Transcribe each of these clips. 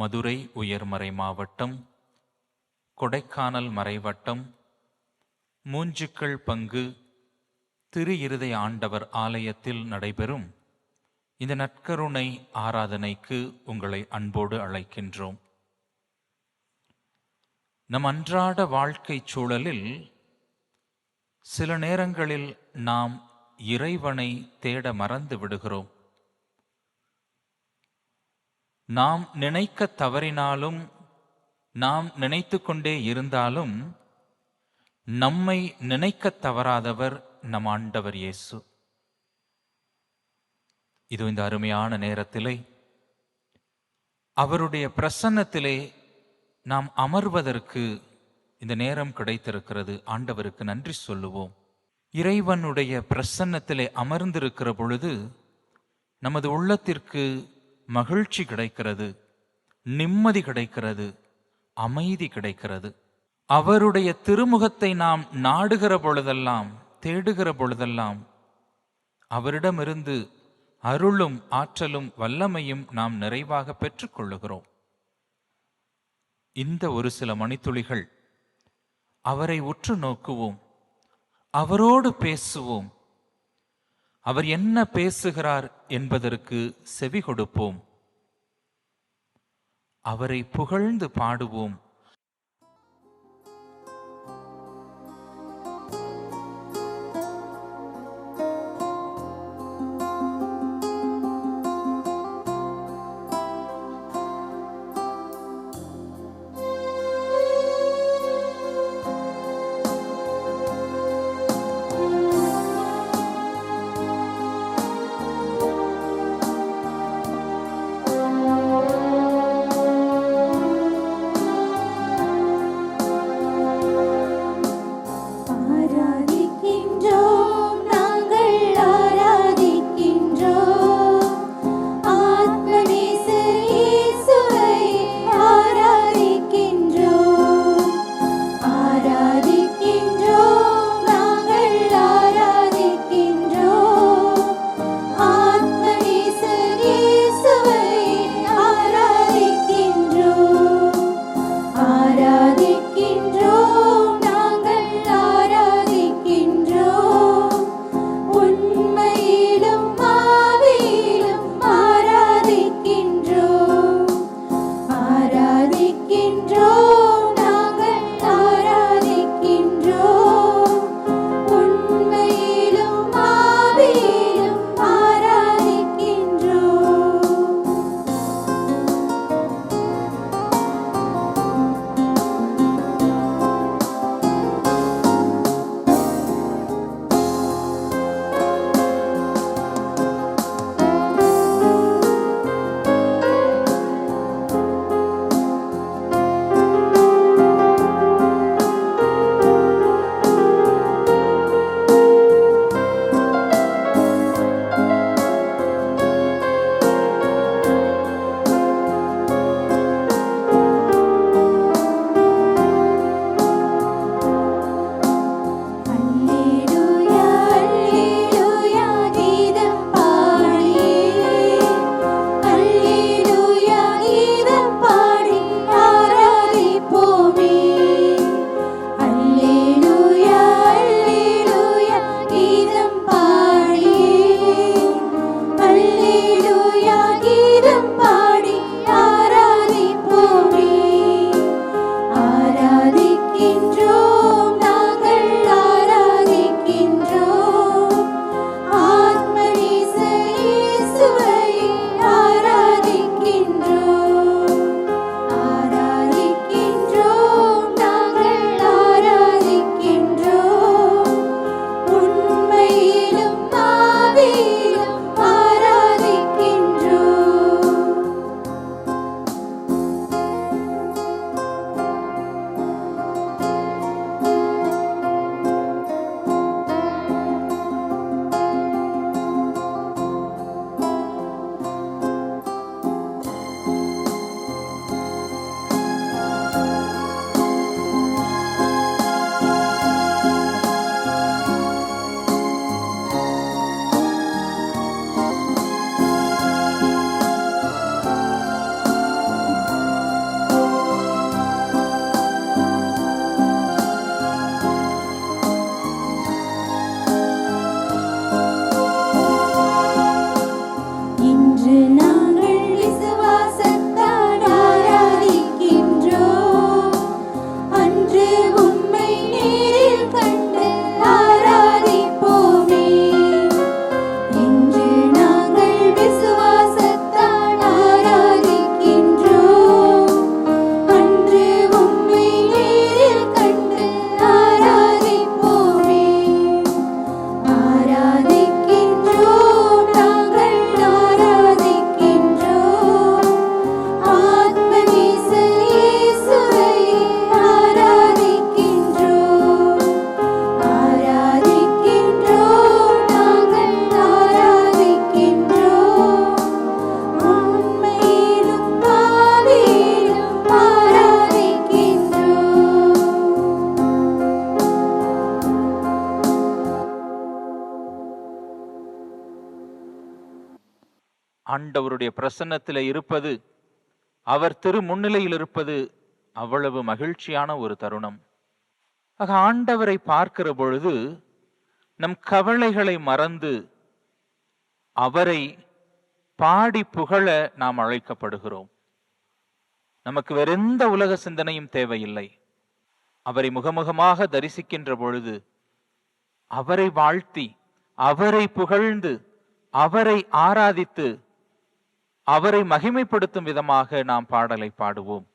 மதுரை உயர்மறை மாவட்டம், கொடைக்கானல் மறைவட்டம், மூஞ்சிக்கள் பங்கு திரு இருதய ஆண்டவர் ஆலயத்தில் நடைபெறும் இந்த நற்கருணை ஆராதனைக்கு உங்களை அன்போடு அழைக்கின்றோம். நம் அன்றாட வாழ்க்கை சூழலில் சில நேரங்களில் நாம் இறைவனை தேட மறந்து விடுகிறோம். நாம் நினைக்க தவறினாலும், நாம் நினைத்து கொண்டே இருந்தாலும், நம்மை நினைக்க தவறாதவர் நம் ஆண்டவர் இயேசு. இது இந்த அருமையான நேரத்திலே அவருடைய பிரசன்னத்திலே நாம் அமர்வதற்கு இந்த நேரம் கிடைத்திருக்கிறது. ஆண்டவருக்கு நன்றி சொல்லுவோம். இறைவனுடைய பிரசன்னத்திலே அமர்ந்திருக்கிற பொழுது நமது உள்ளத்திற்கு மகிழ்ச்சி கிடைக்கிறது, நிம்மதி கிடைக்கிறது, அமைதி கிடைக்கிறது. அவருடைய திருமுகத்தை நாம் நாடுகிற பொழுதெல்லாம், தேடுகிற பொழுதெல்லாம் அவரிடமிருந்து அருளும் ஆற்றலும் வல்லமையும் நாம் நிறைவாக பெற்றுக்கொள்ளுகிறோம். இந்த ஒரு சில மணித்துளிகள் அவரை உற்று நோக்குவோம், அவரோடு பேசுவோம். அவர் என்ன பேசுகிறார் என்பதற்கு செவி கொடுப்போம். அவரை புகழ்ந்து பாடுவோம். ஆண்டவருடைய பிரசன்னத்தில் இருப்பது, அவர் திரு முன்னிலையில் இருப்பது அவ்வளவு மகிழ்ச்சியான ஒரு தருணம். ஆக ஆண்டவரை பார்க்கிற பொழுது நம் கவலைகளை மறந்து அவரை பாடி புகழ நாம் அழைக்கப்படுகிறோம். நமக்கு வேறெந்த உலக சிந்தனையும் தேவையில்லை. அவரை முகமுகமாக தரிசிக்கின்ற பொழுது அவரை வாழ்த்தி, அவரை புகழ்ந்து, அவரை ஆராதித்து, அவரை மகிமைப்படுத்தும் விதமாக நாம் பாடலை பாடுவோம்.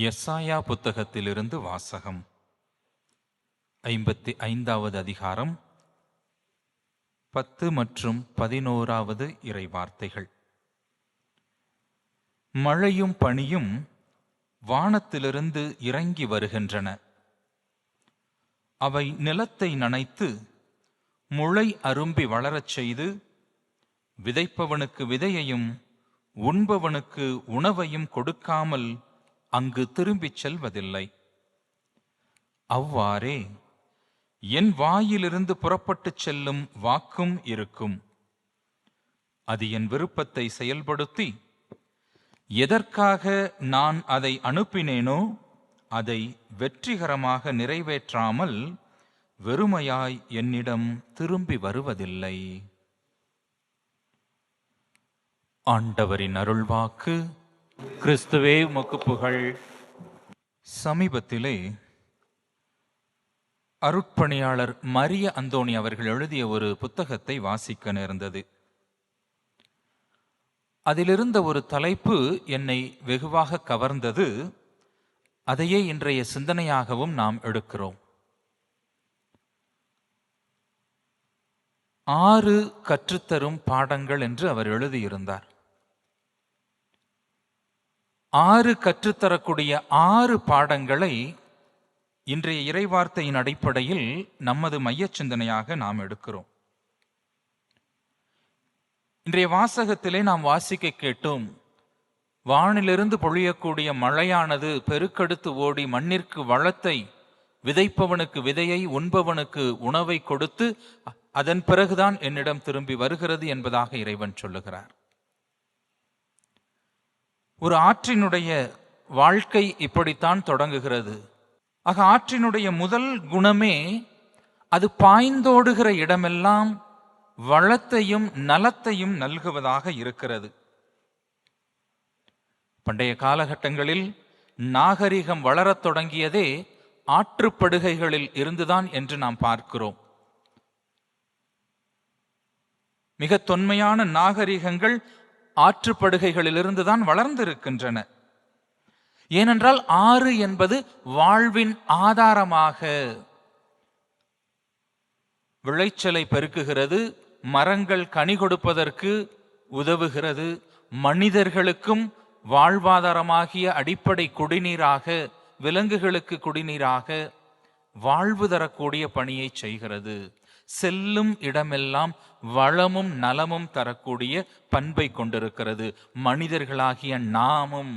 எசாயா புத்தகத்திலிருந்து வாசகம். 55வது அதிகாரம் 10 மற்றும் 11வது இறைவார்த்தைகள். மழையும் பனியும் வானத்திலிருந்து இறங்கி வருகின்றன. அவை நிலத்தை நனைத்து முளை அரும்பி வளரச் செய்து விதைப்பவனுக்கு விதையையும் உண்பவனுக்கு உணவையும் கொடுக்காமல் அங்கு திரும்பிச் செல்வதில்லை. அவ்வாறே என் வாயிலிருந்து புறப்பட்டுச் செல்லும் வாக்கும் இருக்கும். அது என் விருப்பத்தை செயல்படுத்தி எதற்காக நான் அதை அனுப்பினேனோ அதை வெற்றிகரமாக நிறைவேற்றாமல் வெறுமையாய் என்னிடம் திரும்பி வருவதில்லை. ஆண்டவரின் அருள்வாக்கு. கிறிஸ்துவே உமக்கு புகழ். சமீபத்திலே அருட்பணியாளர் மரிய அந்தோணி அவர்கள் எழுதிய ஒரு புத்தகத்தை வாசிக்க நேர்ந்தது. அதிலிருந்த ஒரு தலைப்பு என்னை வெகுவாக கவர்ந்தது. அதையே இன்றைய சிந்தனையாகவும் நாம் எடுக்கிறோம். 6 கற்றுத்தரும் பாடங்கள் என்று அவர் எழுதியிருந்தார். 6 கற்றுத்தரக்கூடிய 6 பாடங்களை இன்றைய இறைவார்த்தையின் அடிப்படையில் நமது மைய சிந்தனையாக நாம் எடுக்கிறோம். இன்றைய வாசகத்திலே நாம் வாசிக்க கேட்டோம், வானிலிருந்து பொழியக்கூடிய மழையானது பெருக்கெடுத்து ஓடி மண்ணிற்கு வளத்தை, விதைப்பவனுக்கு விதையை, உண்பவனுக்கு உணவை கொடுத்து அதன் பிறகுதான் என்னிடம் திரும்பி வருகிறது என்பதாக இறைவன் சொல்லுகிறார். ஒரு ஆற்றினுடைய வாழ்க்கை இப்படித்தான் தொடங்குகிறது. ஆக ஆற்றினுடைய முதல் குணமே அது பாய்ந்தோடுகிற இடமெல்லாம் வளத்தையும் நலத்தையும் நல்குவதாக இருக்கிறது. பண்டைய காலகட்டங்களில் நாகரிகம் வளரத் தொடங்கியதே ஆற்றுப்படுகைகளில் இருந்துதான் என்று நாம் பார்க்கிறோம். மிக தொன்மையான நாகரிகங்கள் ஆற்றுப்படுகைகளிலிருந்துதான் வளர்ந்திருக்கின்றன. ஏனென்றால் ஆறு என்பது வாழ்வின் ஆதாரமாக விளைச்சலை பெருக்குகிறது, மரங்கள் கனி கொடுப்பதற்கு உதவுகிறது, மனிதர்களுக்கும் வாழ்வாதாரமாகிய அடிப்படை குடிநீராக, விலங்குகளுக்கு குடிநீராக வாழ்வு தரக்கூடிய பணியை செய்கிறது. செல்லும் இடமெல்லாம் வளமும் நலமும் தரக்கூடிய பண்பை கொண்டிருக்கிறது. மனிதர்களாகிய நாமும்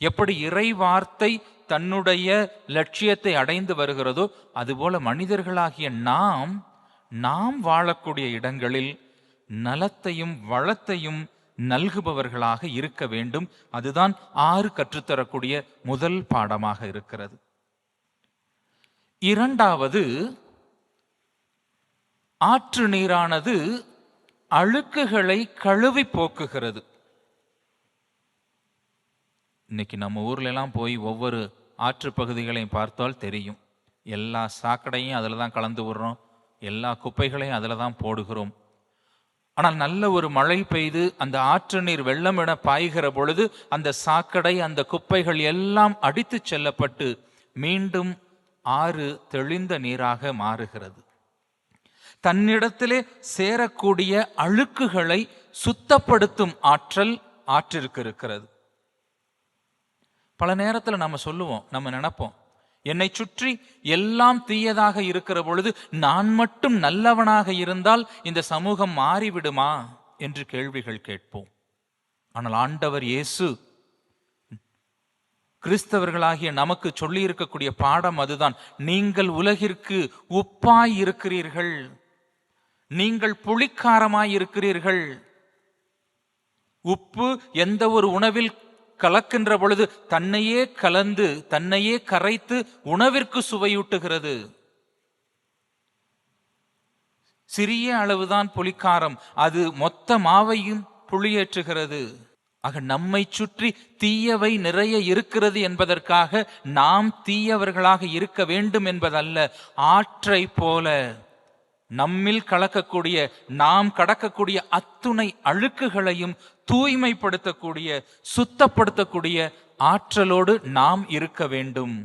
எப்படி இறை வார்த்தை தன்னுடைய லட்சியத்தை அடைந்து வருகிறதோ அதுபோல மனிதர்களாகிய நாம் வாழக்கூடிய இடங்களில் நலத்தையும் வளத்தையும் நல்குபவர்களாக இருக்க வேண்டும். அதுதான் 6 கற்றுத்தரக்கூடிய முதல் பாடமாக இருக்கிறது. இரண்டாவது, ஆற்று நீரானது அழுக்குகளை கழுவி போக்குகிறது. இன்னைக்கு நம்ம ஊர்ல எல்லாம் போய் ஒவ்வொரு ஆற்று பகுதிகளையும் பார்த்தால் தெரியும். எல்லா சாக்கடையும் அதில் தான் கலந்து விடுறோம், எல்லா குப்பைகளையும் அதில் தான் போடுகிறோம். ஆனால் நல்ல ஒரு மழை பெய்து அந்த ஆற்று நீர் வெள்ளம் என பாய்கிற பொழுது அந்த சாக்கடை, அந்த குப்பைகள் எல்லாம் அடித்து செல்லப்பட்டு மீண்டும் ஆறு தெளிந்த நீராக மாறுகிறது. தன்னிடத்திலே சேரக்கூடிய அழுக்குகளை சுத்தப்படுத்தும் ஆற்றல் ஆற்றிற்கு இருக்கிறது. பல நேரத்தில் நம்ம சொல்லுவோம், நம்ம நினைப்போம், என்னை சுற்றி எல்லாம் தீயதாக இருக்கிற பொழுது நான் மட்டும் நல்லவனாக இருந்தால் இந்த சமூகம் மாறிவிடுமா என்று கேள்விகள் கேட்போம். ஆனால் ஆண்டவர் இயேசு கிறிஸ்தவர்களாகிய நமக்கு சொல்லி இருக்கக்கூடிய பாடம் அதுதான். நீங்கள் உலகிற்கு உப்பாய் இருக்கிறீர்கள், நீங்கள் புளிக்காரமாய் இருக்கிறீர்கள். உப்பு எந்த ஒரு உணவில் கலக்கின்ற பொழுது தன்னையே கலந்து தன்னையே கரைத்து உணவிற்கு சுவையூட்டுகிறது. சிறிய அளவுதான் புளிக்காரம், அது மொத்த மாவையும் புளியேற்றுகிறது. ஆக நம்மை சுற்றி தீயவை நிறைய இருக்கிறது என்பதற்காக நாம் தீயவர்களாக இருக்க வேண்டும் என்பதல்ல. ஆற்றை போல நம்மில் கலக்கக்கூடிய, நாம் கடக்கக்கூடிய அத்துணை அழுக்குகளையும் தூய்மைப்படுத்தக்கூடிய, சுத்தப்படுத்தக்கூடிய ஆற்றலோடு நாம் இருக்க வேண்டும்.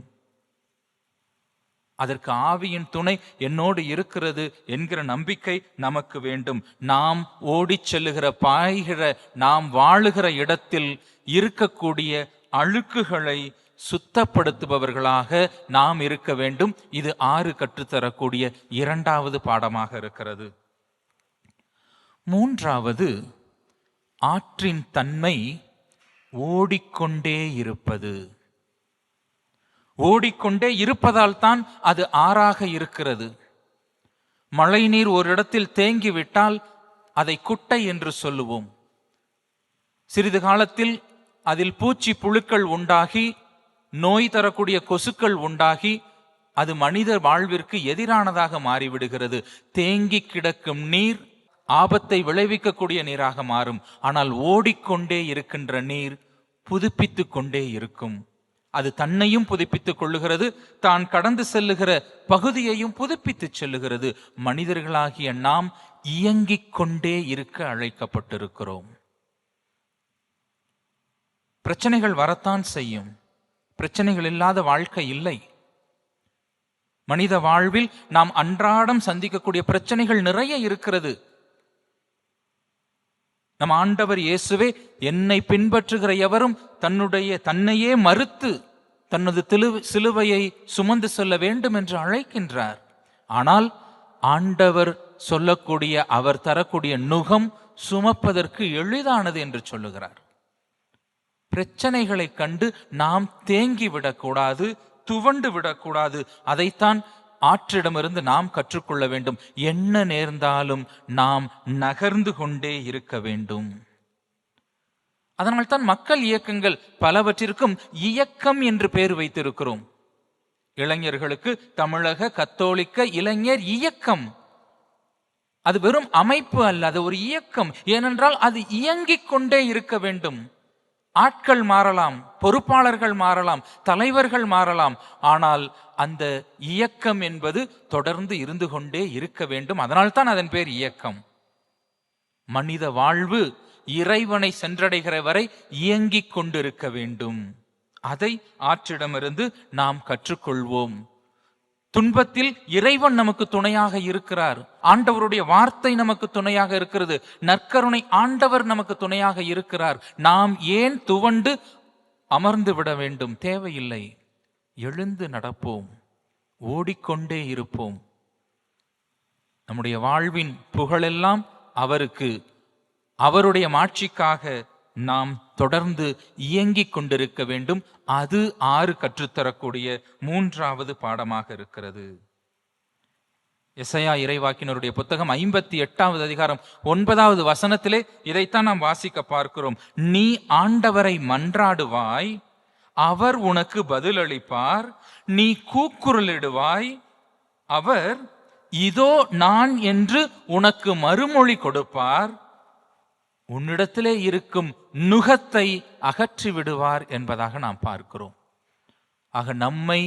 அதற்கு ஆவியின் துணை என்னோடு இருக்கிறது என்கிற நம்பிக்கை நமக்கு வேண்டும். நாம் ஓடிச் செல்லுகிற பாய்கிற நாம் வாழுகிற இடத்தில் இருக்கக்கூடிய அழுக்குகளை சுத்தப்படுத்துபவர்களாக நாம் இருக்க வேண்டும். இது 6 கற்றுத்தரக்கூடிய 2வது பாடமாக இருக்கிறது. 3வது, ஆற்றின் தன்மை ஓடிக்கொண்டே இருப்பது. ஓடிக்கொண்டே இருப்பதால் தான் அது ஆறாக இருக்கிறது. மழை நீர் ஒரு இடத்தில் தேங்கிவிட்டால் அதை குட்டை என்று சொல்லுவோம். சிறிது காலத்தில் அதில் பூச்சி புழுக்கள் உண்டாகி, நோய் தரக்கூடிய கொசுக்கள் உண்டாகி, அது மனித வாழ்விற்கு எதிரானதாக மாறிவிடுகிறது. தேங்கி கிடக்கும் நீர் ஆபத்தை விளைவிக்கக்கூடிய நீராக மாறும். ஆனால் ஓடிக்கொண்டே இருக்கின்ற நீர் புதுப்பித்துக் கொண்டே இருக்கும். அது தன்னையும் புதுப்பித்துக் கொள்ளுகிறது, தான் கடந்து செல்லுகிற பகுதியையும் புதுப்பித்து செல்லுகிறது. மனிதர்களாகிய நாம் இயங்கிக் கொண்டே இருக்க அழைக்கப்பட்டிருக்கிறோம். பிரச்சனைகள் வரத்தான் செய்யும். பிரச்சனைகள் இல்லாத வாழ்க்கை இல்லை. மனித வாழ்வில் நாம் அன்றாடம் சந்திக்கக்கூடிய பிரச்சனைகள் நிறைய இருக்கிறது. நம் ஆண்டவர் இயேசுவே, என்னை பின்பற்றுகிற எவரும் தன்னையே மறுத்து தனது சிலுவையை சுமந்து செல்ல வேண்டும் என்று அழைக்கின்றார். ஆனால் ஆண்டவர் சொல்லக்கூடிய, அவர் தரக்கூடிய நுகம் சுமப்பதற்கு எளிதானது என்று சொல்லுகிறார். பிரச்சனைகளை கண்டு நாம் தேங்கி விடக்கூடாது, துவண்டு விடக்கூடாது. அதைத்தான் ஆற்றிடமிருந்து நாம் கற்றுக்கொள்ள வேண்டும். என்ன நேர்ந்தாலும் நாம் நகர்ந்து கொண்டே இருக்க வேண்டும். அதனால்தான் மக்கள் இயக்கங்கள் பலவற்றிற்கும் இயக்கம் என்று பெயர் வைத்திருக்கிறோம். இளைஞர்களுக்கு தமிழக கத்தோலிக்க இளைஞர் இயக்கம். அது வெறும் அமைப்பு அல்ல, அது ஒரு இயக்கம். ஏனென்றால் அது இயங்கிக் கொண்டே இருக்க வேண்டும். ஆட்கள் மாறலாம், பொறுப்பாளர்கள் மாறலாம், தலைவர்கள் மாறலாம், ஆனால் அந்த இயக்கம் என்பது தொடர்ந்து இருந்து கொண்டே இருக்க வேண்டும். அதனால்தான் அதன் பேர் இயக்கம். மனித வாழ்வு இறைவனை சென்றடைகிற வரை இயங்கிக் கொண்டிருக்க வேண்டும். அதை ஆற்றிடமிருந்து நாம் கற்றுக்கொள்வோம். துன்பத்தில் இறைவன் நமக்கு துணையாக இருக்கிறார். ஆண்டவருடைய வார்த்தை நமக்கு துணையாக இருக்கிறது. நற்கருணை ஆண்டவர் நமக்கு துணையாக இருக்கிறார். நாம் ஏன் துவண்டு அமர்ந்து விட வேண்டும்? தேவையில்லை. எழுந்து நடப்போம், ஓடிக்கொண்டே இருப்போம். நம்முடைய வாழ்வின் புகழெல்லாம் அவருக்கு, அவருடைய மாட்சிக்காக நாம் தொடர்ந்து இயங்கிக் கொண்டிருக்க வேண்டும். அது 6 கற்றுத்தரக்கூடிய 3வது பாடமாக இருக்கிறது. எசையா இறைவாக்கினருடைய புத்தகம் 58வது அதிகாரம் 9வது வசனத்திலே இதைத்தான் நாம் வாசிக்க பார்க்கிறோம். நீ ஆண்டவரை மன்றாடுவாய், அவர் உனக்கு பதிலளிப்பார். நீ கூக்குரலிடுவாய், அவர் இதோ நான் என்று உனக்கு மறுமொழி கொடுப்பார். உன்னிடத்திலே இருக்கும் நுகத்தை அகற்றி விடுவார் என்பதாக நாம் பார்க்கிறோம். ஆக நம்மை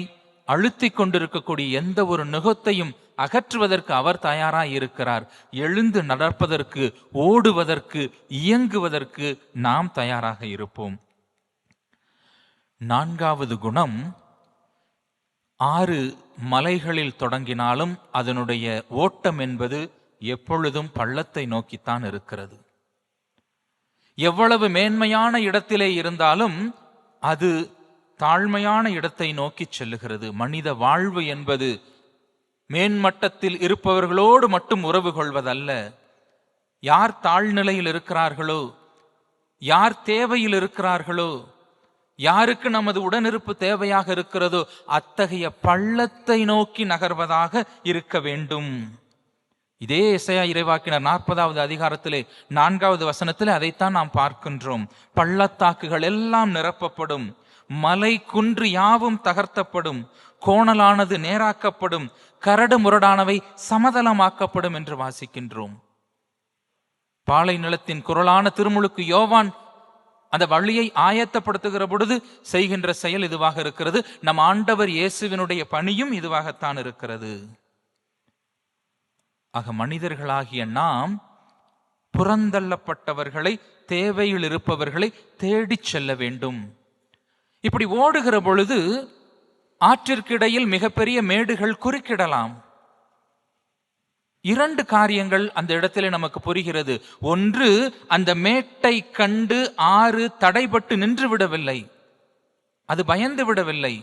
அழுத்திக் கொண்டிருக்கக்கூடிய எந்த ஒரு நுகத்தையும் அகற்றுவதற்கு அவர் தயாராய் இருக்கிறார். எழுந்து நடப்பதற்கு, ஓடுவதற்கு, இயங்குவதற்கு நாம் தயாராக இருப்போம். 4வது குணம், 6 மலைகளில் தொடங்கினாலும் அதனுடைய ஓட்டம் என்பது எப்பொழுதும் பள்ளத்தை நோக்கித்தான் இருக்கிறது. எவ்வளவு மேன்மையான இடத்திலே இருந்தாலும் அது தாழ்மையான இடத்தை நோக்கி செல்லுகிறது. மனித வாழ்வு என்பது மேன்மட்டத்தில் இருப்பவர்களோடு மட்டும் உறவு கொள்வதல்ல. யார் தாழ்நிலையில் இருக்கிறார்களோ, யார் தேவையில் இருக்கிறார்களோ, யாருக்கு நமது உடனிருப்பு தேவையாக இருக்கிறதோ, அத்தகைய பள்ளத்தை நோக்கி நகர்வதாக இருக்க வேண்டும். இதே எசையா இறைவாக்கினர் 40வது அதிகாரத்திலே 4வது வசனத்திலே அதைத்தான் நாம் பார்க்கின்றோம். பள்ளத்தாக்குகள் எல்லாம் நிரப்பப்படும், மலை குன்று யாவும் தகர்த்தப்படும், கோணலானது நேராக்கப்படும், கரடு முரடானவை சமதளமாக்கப்படும் என்று வாசிக்கின்றோம். பாலை நிலத்தின் குரலான திருமுழுக்கு யோவான் அந்த வழியை ஆயத்தப்படுத்துகிற பொழுது செய்கின்ற செயல் இதுவாக இருக்கிறது. நம் ஆண்டவர் இயேசுவினுடைய பணியும் இதுவாகத்தான் இருக்கிறது. ஆக மனிதர்களாகிய நாம் புறந்தள்ளப்பட்டவர்களை, தேவையில் இருப்பவர்களை தேடிச் செல்ல வேண்டும். இப்படி ஓடுகிற பொழுது ஆற்றிற்கிடையில் மிகப்பெரிய மேடுகள் குறுக்கிடலாம். 2 காரியங்கள் அந்த இடத்திலே நமக்கு புரிகிறது. ஒன்று, அந்த மேட்டை கண்டு ஆறு தடைபட்டு நின்று விடவில்லை, அது பயந்து விடவில்லை.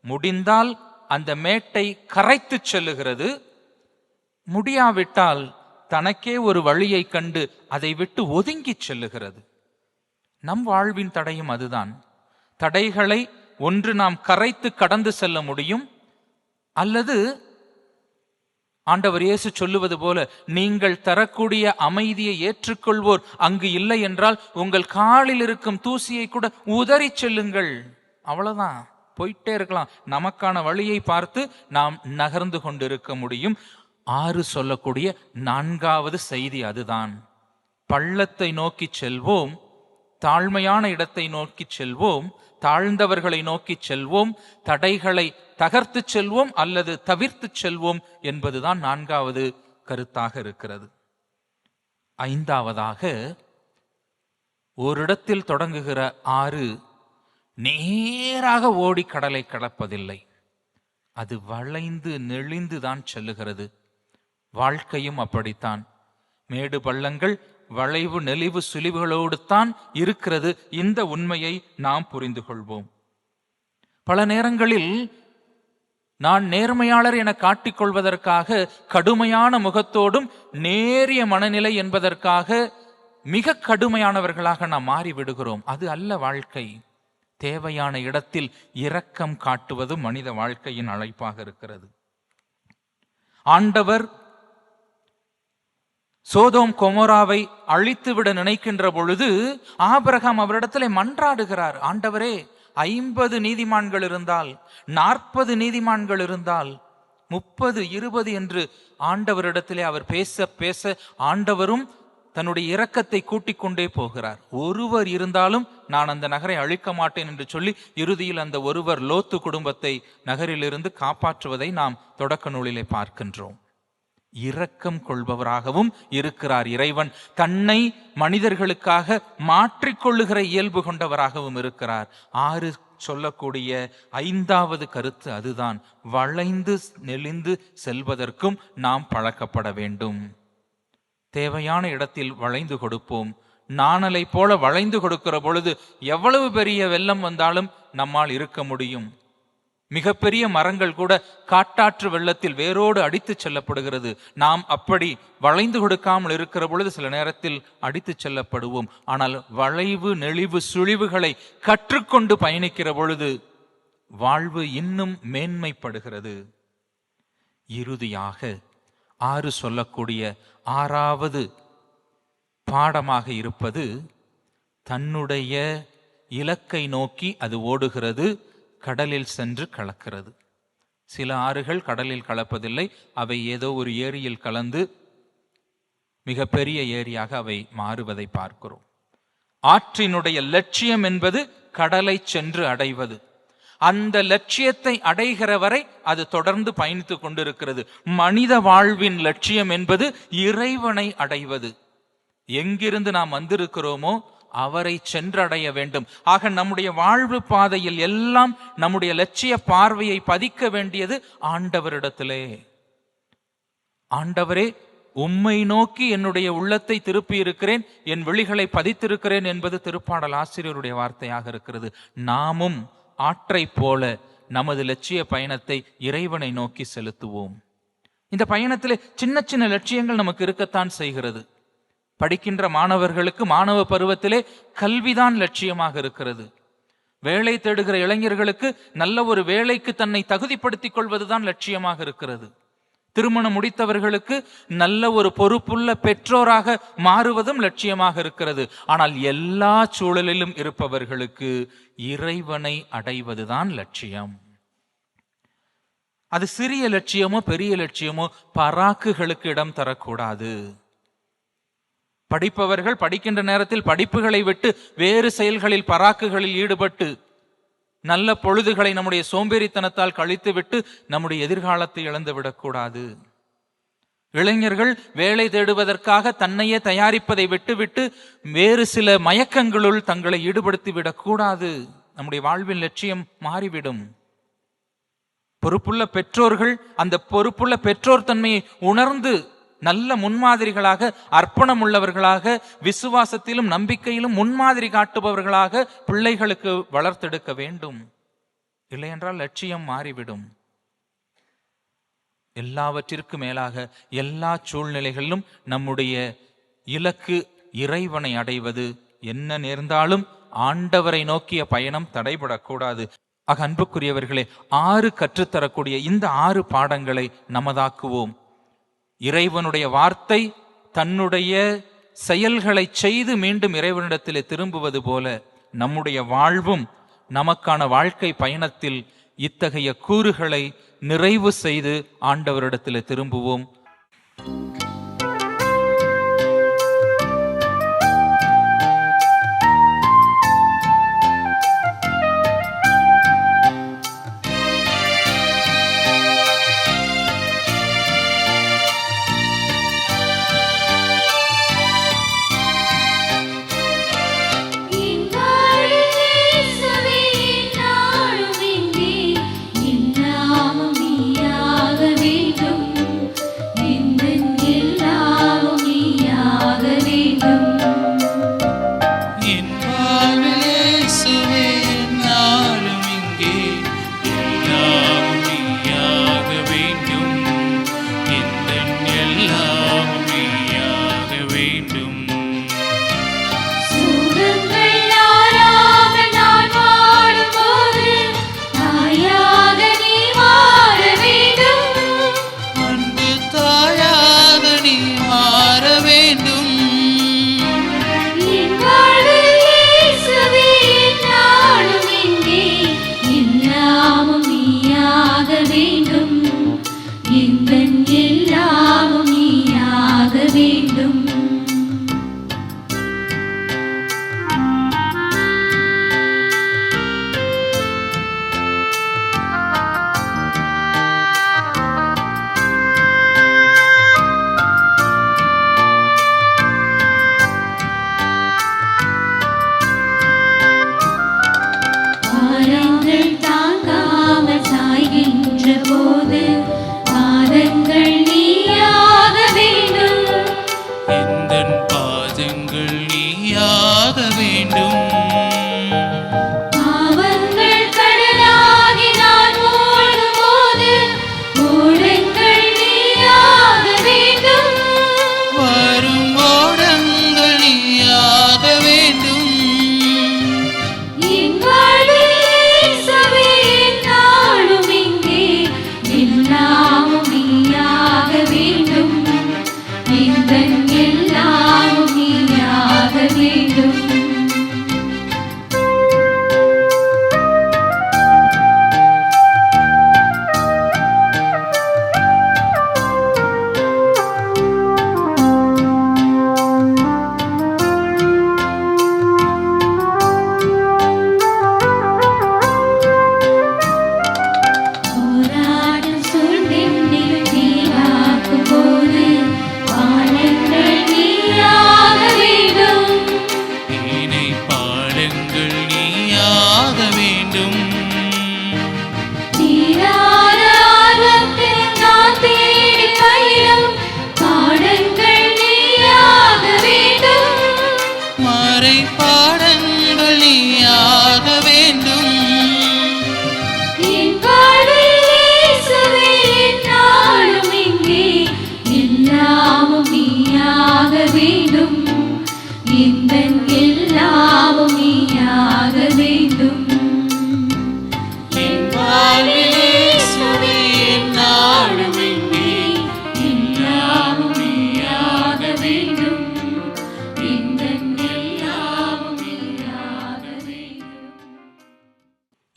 முடிந்தால் அந்த மேட்டை கரைத்து செல்லுகிறது, முடியாவிட்டால் தனக்கே ஒரு வழியை கண்டு அதை விட்டு ஒதுங்கி செல்லுகிறது. நம் வாழ்வின் தடையும் அதுதான். தடைகளை ஒன்று நாம் கரைத்து கடந்து செல்ல முடியும், அல்லது ஆண்டவர் இயேசு சொல்லுவது போல, நீங்கள் தரக்கூடிய அமைதியை ஏற்றுக்கொள்வோர் அங்கு இல்லை என்றால் உங்கள் காலில் இருக்கும் தூசியை கூட உதறி செல்லுங்கள். அவ்வளவுதான், போயிட்டே இருக்கலாம். நமக்கான வழியை பார்த்து நாம் நகர்ந்து கொண்டிருக்க முடியும். 6 சொல்லக்கூடிய 4வது செய்தி அதுதான். பள்ளத்தை நோக்கி செல்வோம், தாழ்மையான இடத்தை நோக்கி செல்வோம், தாழ்ந்தவர்களை நோக்கி செல்வோம், தடைகளை தகர்த்து செல்வோம் அல்லது தவிர்த்து செல்வோம் என்பதுதான் 4வது கருத்தாக இருக்கிறது. 5வதாக, ஓரிடத்தில் தொடங்குகிற ஆறு நேராக ஓடி கடலை கடப்பதில்லை, அது வளைந்து நெளிந்து தான் செல்லுகிறது. வாழ்க்கையும் அப்படித்தான். மேடு பள்ளங்கள், வளைவு நெளிவு சுழிவுகளோடு தான் இருக்கிறது. இந்த உண்மையை நாம் புரிந்து கொள்வோம். பல நேரங்களில் நான் நேர்மையாளர் என காட்டிக்கொள்வதற்காக கடுமையான முகத்தோடும் நேரிய மனநிலை என்பதற்காக மிக கடுமையானவர்களாக நாம் மாறிவிடுகிறோம். அது அல்ல வாழ்க்கை. தேவையான இடத்தில் இரக்கம் காட்டுவது மனித வாழ்க்கையின் அழைப்பாக இருக்கிறது. ஆண்டவர் சோதோம் கொமோராவை அழித்துவிட நினைக்கின்ற பொழுது ஆபிரகாம் அவரிடத்திலே மன்றாடுகிறார். ஆண்டவரே, 50 நீதிமான்கள் இருந்தால், 40 நீதிமான்கள் இருந்தால், 30, 20 என்று ஆண்டவரிடத்திலே அவர் பேச பேச ஆண்டவரும் தன்னுடைய இரக்கத்தை கூட்டிக் கொண்டே போகிறார். ஒருவர் இருந்தாலும் நான் அந்த நகரை அழிக்க மாட்டேன் என்று சொல்லி இறுதியில் அந்த ஒருவர் லோத்து குடும்பத்தை நகரிலிருந்து காப்பாற்றுவதை நாம் தொடக்க நூலிலே பார்க்கின்றோம். இரக்கம் கொள்பவராகவும் இருக்கிறார் இறைவன். தன்னை மனிதர்களுக்காக மாற்றிக்கொள்ளுகிற இயல்பு கொண்டவராகவும் இருக்கிறார். 6 சொல்லக்கூடிய 5வது கருத்து அதுதான். வளைந்து நெளிந்து செல்வதற்கும் நாம் பழக்கப்பட வேண்டும். தேவையான இடத்தில் வளைந்து கொடுப்போம். நாணலை போல வளைந்து கொடுக்கிற பொழுது எவ்வளவு பெரிய வெள்ளம் வந்தாலும் நம்மால் இருக்க முடியும். மிகப்பெரிய மரங்கள் கூட காட்டாற்று வெள்ளத்தில் வேரோடு அடித்து செல்லப்படுகிறது. நாம் அப்படி வளைந்து கொடுக்காமல் இருக்கிற பொழுது சில நேரத்தில் அடித்து செல்லப்படுவோம். ஆனால் வளைவு நெளிவு சுழிவுகளை கற்றுக்கொண்டு பயணிக்கிற பொழுது வாழ்வு இன்னும் மேன்மைப்படுகிறது. இறுதியாக 6 சொல்லக்கூடிய 6வது பாடமாக இருப்பது, தன்னுடைய இலக்கை நோக்கி அது ஓடுகிறது, கடலில் சென்று கலக்கிறது. சில ஆறுகள் கடலில் கலப்பதில்லை, அவை ஏதோ ஒரு ஏரியில் கலந்து மிகப்பெரிய ஏரியாக அவை மாறுவதை பார்க்கிறோம். ஆற்றினுடைய லட்சியம் என்பது கடலை சென்று அடைவது. அந்த லட்சியத்தை அடைகிற வரை அது தொடர்ந்து பயணித்துக் கொண்டிருக்கிறது. மனித வாழ்வின் லட்சியம் என்பது இறைவனை அடைவது. எங்கிருந்து நாம் வந்திருக்கிறோமோ அவரை சென்றடைய வேண்டும். ஆக நம்முடைய வாழ்வு பாதையில் எல்லாம் நம்முடைய லட்சிய பார்வையை பதிக்க வேண்டியது ஆண்டவரிடத்திலே. ஆண்டவரே, உம்மை நோக்கி என்னுடைய உள்ளத்தை திருப்பி இருக்கிறேன், என் விழிகளை பதித்திருக்கிறேன் என்பது திருப்பாடல் ஆசிரியருடைய வார்த்தையாக இருக்கிறது. நாமும் ஆற்றை போல நமது லட்சிய பயணத்தை இறைவனை நோக்கி செலுத்துவோம். இந்த பயணத்திலே சின்ன சின்ன லட்சியங்கள் நமக்கு இருக்கத்தான் செய்கிறது. படிக்கின்ற மாணவர்களுக்கு மாணவ பருவத்திலே கல்விதான் லட்சியமாக இருக்கிறது. வேலை தேடுகிற இளைஞர்களுக்கு நல்ல ஒரு வேலைக்கு தன்னை தகுதிப்படுத்திக் கொள்வதுதான் லட்சியமாக இருக்கிறது. திருமணம் முடித்தவர்களுக்கு நல்ல ஒரு பொறுப்புள்ள பெற்றோராக மாறுவதும் லட்சியமாக இருக்கிறது. ஆனால் எல்லா சூழலிலும் இருப்பவர்களுக்கு இறைவனை அடைவதுதான் லட்சியம். அது சிறிய லட்சியமோ பெரிய லட்சியமோ பராக்குகளுக்கு இடம் தரக்கூடாது. படிப்பவர்கள் படிக்கின்ற நேரத்தில் படிப்புகளை விட்டு வேறு செயல்களில் பராக்குகளில் ஈடுபட்டு நல்ல பொழுதுகளை நம்முடைய சோம்பேறித்தனத்தால் கழித்துவிட்டு நம்முடைய எதிர்காலத்தை இழந்துவிடக்கூடாது. இளைஞர்கள் வேலை தேடுவதற்காக தன்னையே தயாரிப்பதை விட்டுவிட்டு வேறு சில மயக்கங்களுள் தங்களை ஈடுபடுத்தி விடக்கூடாது. நம்முடைய வாழ்வின் லட்சியம் மாறிவிடும். பொறுப்புள்ள பெற்றோர்கள் அந்த பொறுப்புள்ள பெற்றோர் தன்மையை உணர்ந்து நல்ல முன்மாதிரிகளாக, அர்ப்பணம் உள்ளவர்களாக, விசுவாசத்திலும் நம்பிக்கையிலும் முன்மாதிரி காட்டுபவர்களாக பிள்ளைகளுக்கு வளர்த்தெடுக்க வேண்டும். இல்லையென்றால் லட்சியம் மாறிவிடும். எல்லாவற்றிற்கும் மேலாக எல்லா சூழ்நிலைகளிலும் நம்முடைய இலக்கு இறைவனை அடைவது. என்ன நேர்ந்தாலும் ஆண்டவரை நோக்கிய பயணம் தடைபடக்கூடாது. அன்புக்குரியவர்களே, 6 கற்றுத்தரக்கூடிய இந்த 6 பாடங்களை நமதாக்குவோம். இறைவனுடைய வார்த்தை தன்னுடைய செயல்களை செய்து மீண்டும் இறைவனிடத்திலே திரும்புவது போல நம்முடைய வாழ்வும் நமக்கான வாழ்க்கை பயணத்தில் இத்தகைய கூறுகளை நிறைவு செய்து ஆண்டவரிடத்திலே திரும்புவோம்.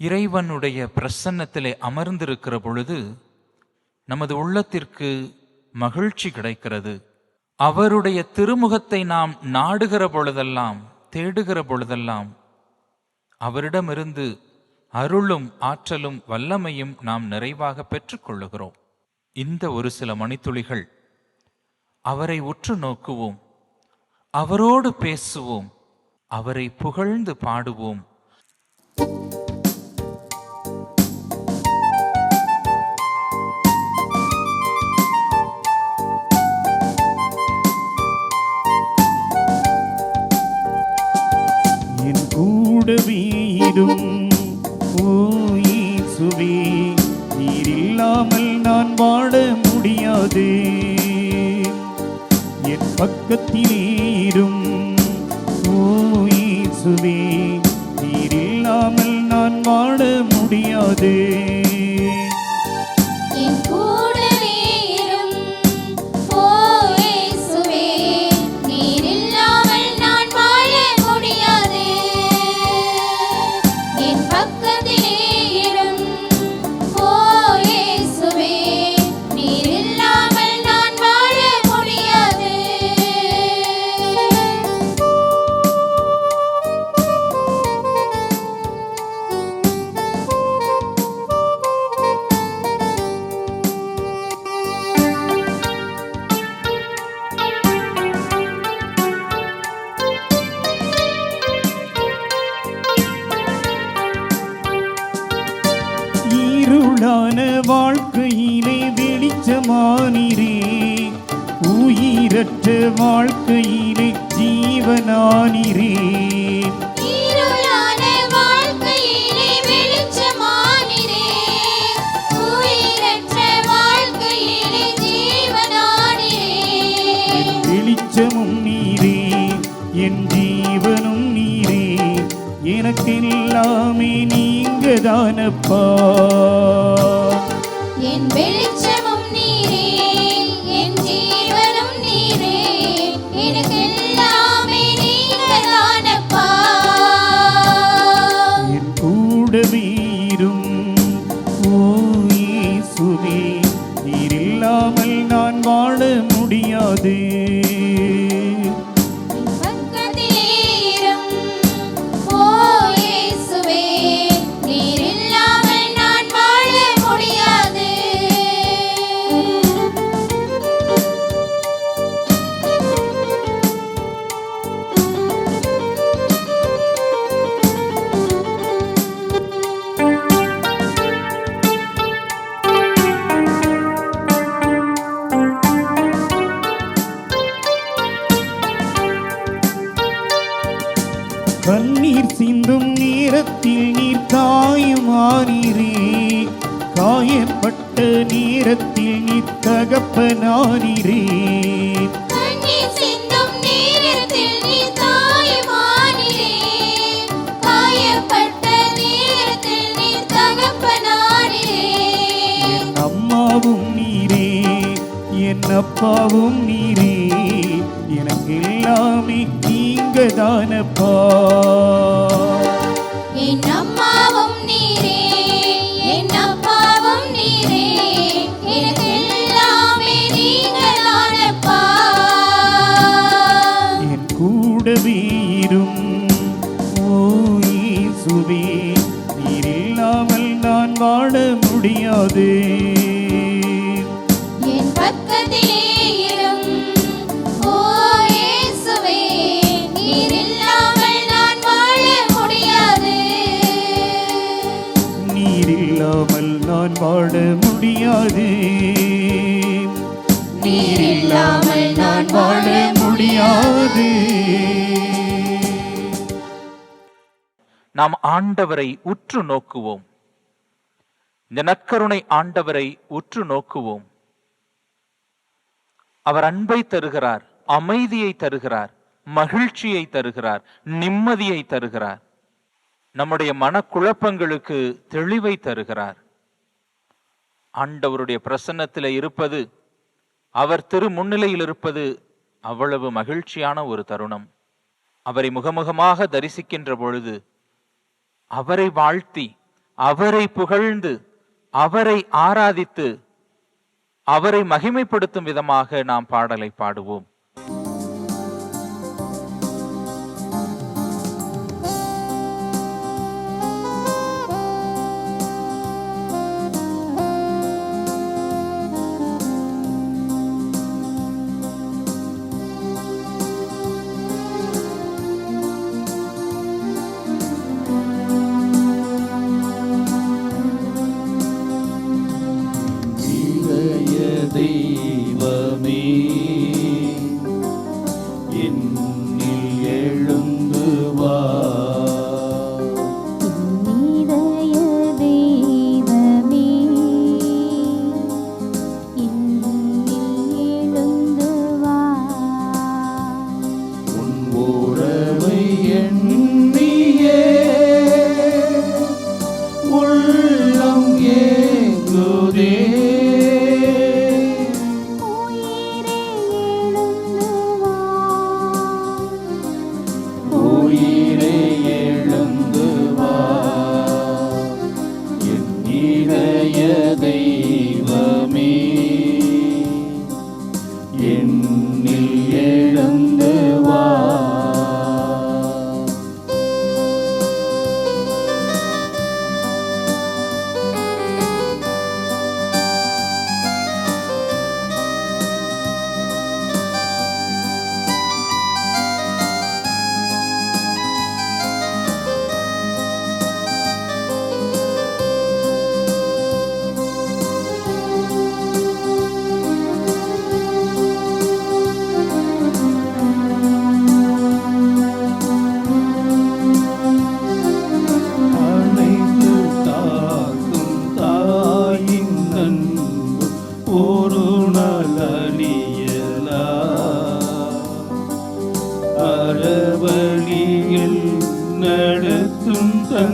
இறைவனுடைய பிரசன்னத்திலே அமர்ந்திருக்கிற பொழுது நமது உள்ளத்திற்கு மகிழ்ச்சி கிடைக்கிறது. அவருடைய திருமுகத்தை நாம் நாடுகிற பொழுதெல்லாம், தேடுகிற பொழுதெல்லாம் அவரிடமிருந்து அருளும் ஆற்றலும் வல்லமையும் நாம் நிறைவாக பெற்றுக்கொள்ளுகிறோம். இந்த ஒரு சில மணித்துளிகள் அவரை உற்று நோக்குவோம், அவரோடு பேசுவோம், அவரை புகழ்ந்து பாடுவோம். நீரும் ஓ இயேசுவே, நீர் இல்லாமல் நான் வாழ முடியாது. என் பக்கத்திலேரும் ஓ இயேசுவே, நீர் இல்லாமல் நான் வாழ முடியாது. இருளான வாழ்க்கையிலே வெளிச்சமானீரே, உயிரற்ற வாழ்க்கையிலே ஜீவனானீரே. வெளிச்சமும் நீரே, என் ஜீவனும் நீரே, எனக்கெல்லாமே நீங்கதானப்பா. என் வெளிச்சமும் நீரே, என் ஜீவனும் நீரே, எனக்கெல்லாமே நீங்கதானப்பா. என் கூடவே இரும் ஓ இயேசுவே, நீர் இல்லாமல் நான் வாழ முடியாது. கண்ணீர் சிந்தும் நேரத்தில் நீர் காயமானீரே, காயப்பட்ட நேரத்தில் நீர் தகப்பனானீரே. கண்ணீர் சிந்தும் நேரத்தில் நீர் காயமானீரே, காயப்பட்ட நேரத்தில் நீர் தகப்பனானீரே. என் அம்மாவும் நீரே, என் அப்பாவும் நீரே, எனக்கு எல்லாமே நீங்கதானப்பா. என் அம்மாவும் நீரே, என் அப்பாவும் நீரே, எனக்கு எல்லாமே நீங்கதானப்பா. என் கூடவே இரும் ஓ இயேசுவே, நீர் இல்லாமல் நான் வாழ முடியாது. என் பக்கத்திலே இரும் ஓ இயேசுவே, நீர் இல்லாமல் நான் வாழ முடியாது. நீர் இல்லாமல் நான் வாழ முடியாது. நீர் இல்லாமல் நான் வாழ முடியாது. நாம் ஆண்டவரை உற்று நோக்குவோம். இந்த நற்கருணை ஆண்டவரை உற்று நோக்குவோம். அவர் அன்பை தருகிறார், அமைதியை தருகிறார், மகிழ்ச்சியை தருகிறார், நிம்மதியை தருகிறார். நம்முடைய மனக்குழப்பங்களுக்கு தெளிவை தருகிறார். ஆண்டவருடைய பிரசன்னத்தில் இருப்பது, அவர் திரு முன்னிலையில் இருப்பது அவ்வளவு மகிழ்ச்சியான ஒரு தருணம். அவரை முகமுகமாக தரிசிக்கின்ற பொழுது அவரை வாழ்த்தி, அவரை புகழ்ந்து, அவரை ஆராதித்து, அவரை மகிமைப்படுத்தும் விதமாக நாம் பாடலை பாடுவோம். தெய்வமே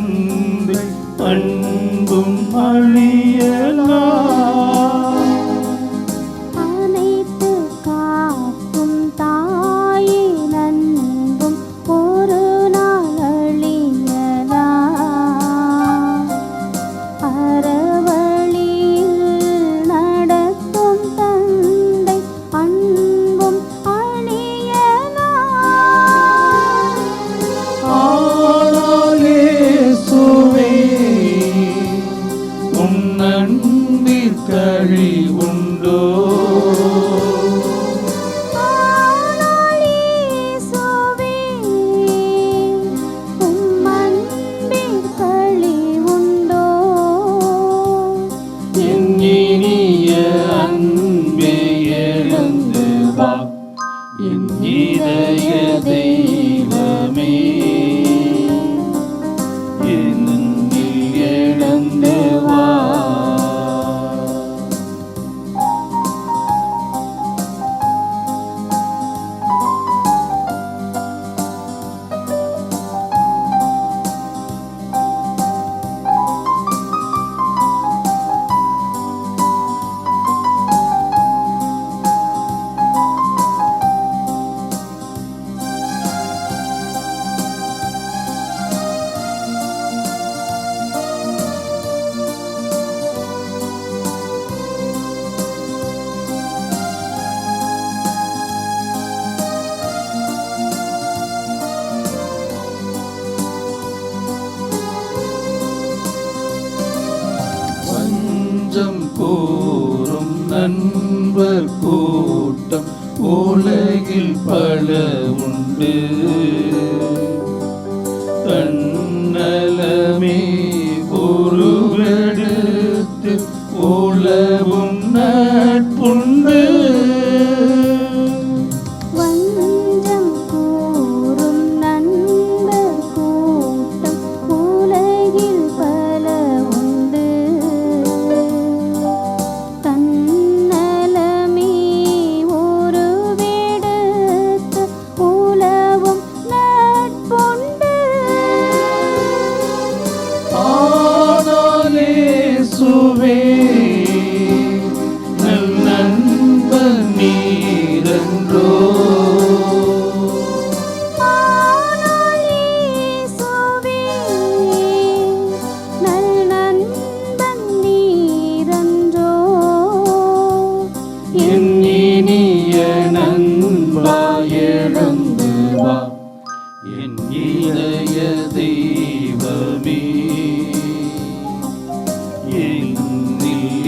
தந்தை அன்பும் அழியலாம். அனைத்து காக்கும் தாயின் அன்பும் ஒரு நாள் அழியலாம். அறவழியில் நடத்தும் தந்தை அன்பும் அழியலாம். ஆனால் இயேசுவே, உம் அன்பிற்கழி உண்டோ? ஆனால் இயேசுவே, உம் அன்பில் களி உண்டோ? என் இனிய அன்பே எழுந்து வா, என் இதய தெய்வமே, என்னில் எழுந்து வா. வஞ்சம் கூறும் நண்பர் கூட்டம் உலகில் பல உண்டு. தன்னலமே உருவெடுத்து உலவும் நட்புண்டு. வஞ்சம் கூறும் நண்பர் கூட்டம் உலகில் பல உண்டு. தன்னலமே உருவெடுத்து உலவும் நட்புண்டு. ஆனால் இயேசுவே, நல் நண்பன் நீரன்றோ? ஆனால் இயேசுவே, நல் நண்பன் நீரன்றோ? என் இனிய நண்பா எழுந்து வா, என் இதய தெய்வமே, என்னில்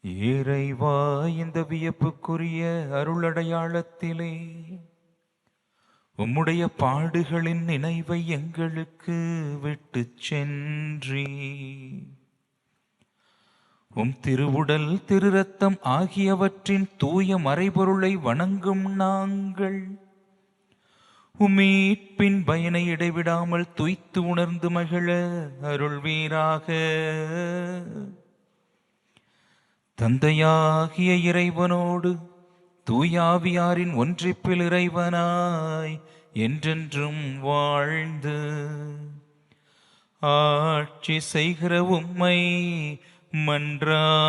இறைவா, இந்த வியப்புக்குரிய அருளடையாளத்திலே உம்முடைய பாடுகளின் நினைவை எங்களுக்கு விட்டுச் சென்றீ. உம் திருவுடல் திருரத்தம் ஆகியவற்றின் தூய மறைபொருளை வணங்கும் நாங்கள் உம்மீட்பின் பயனை இடைவிடாமல் துய்த்து உணர்ந்து மகிழ அருள்வீராக. தந்தையாகிய இறைவனோடு தூயாவியாரின் ஒன்றிப்பில் இறைவனாய் என்றென்றும் வாழ்ந்து ஆட்சி செய்கிற உம்மை மன்றாடுகிறோம்.